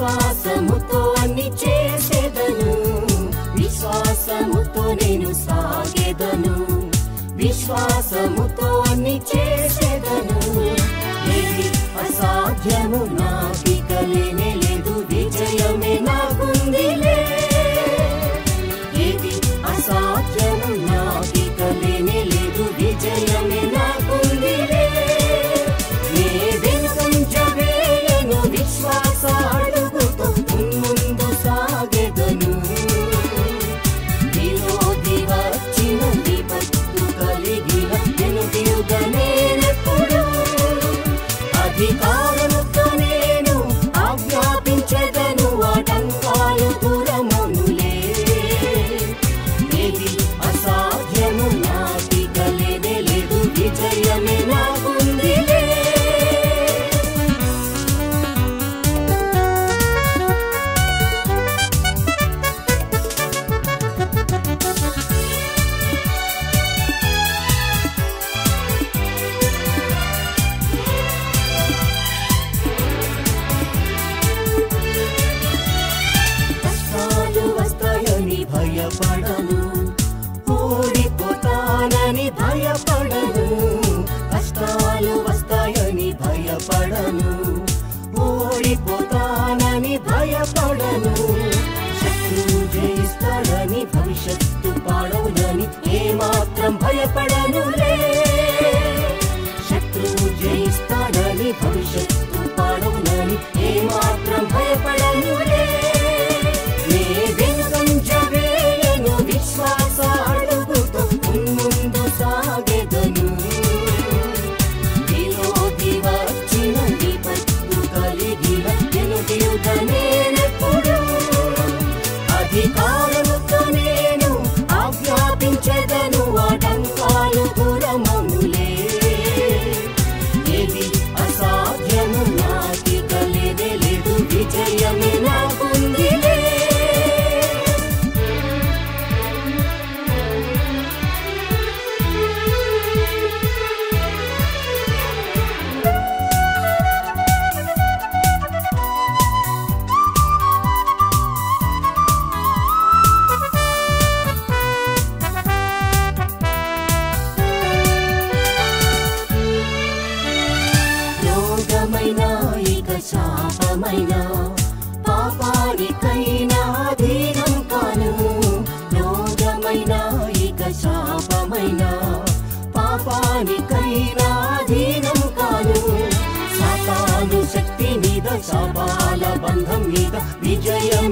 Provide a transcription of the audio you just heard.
విశ్వాసముతో అన్ని చేసేదను, విశ్వాసముతో నేను సాగేదను, విశ్వాసముతో అన్ని చేసేదను. ఏది అసాధ్యము నాకిక లేనే లేదు, విజయమే నాకుందిలే. ఏది అసాధ్యము నాకిక లేనే లేదు, విజయమే నాకుందిలే. నే వెనుకంజవేయను విశ్వాస అడుగుతో ముందు సాగెదను. విరోధి వచ్చిన విపత్తు కలిగిన వెనుదిరుగా నేనెప్పుడు, అధికారముతో నేను ఆజ్ఞాపించెదను, ఆటంకాలు దూరమౌనులే. ఏది అసాధ్యము నాకిక లేనే లేదు, విజయమే నాకుందిలే. కష్టాలు వస్తాయని భయపడను, ఓడిపోతానని భయపడను. కష్టాలు వస్తాయని భయపడను, ఓడిపోతానని భయపడను. శత్రువు జయిస్తాడని భవిష్యత్తు పాడవులని ఏమాత్రం భయపడనులే. శత్రువు జయిస్తాడని భవిష్యత్తు పాడవులని ఏమాత్రం భయపడనులే. నే వెనుకంజవేయను విశ్వాస అడుగుతో ముందు సాగెదను. విరోధి వచ్చిన విపత్తు కలిగిన వెనుదిరుగా నేనెప్పుడు, అధికారముతో నేను ఆజ్ఞాపించెదను, ఆటంకాలు దూరమౌనులే. ఏది అసాధ్యము నాకిక లేనే లేదు, విజయమే నాకుందిలే. రోగమైనా ఇక శాపమైనా పాపానికైనా అధీనం కాను. రోగమైనా ఇక శాపమైనా పాపానికైనా అధీనం కాను. సాతాను శక్తి మీద, శాపాల బంధం మీద విజయం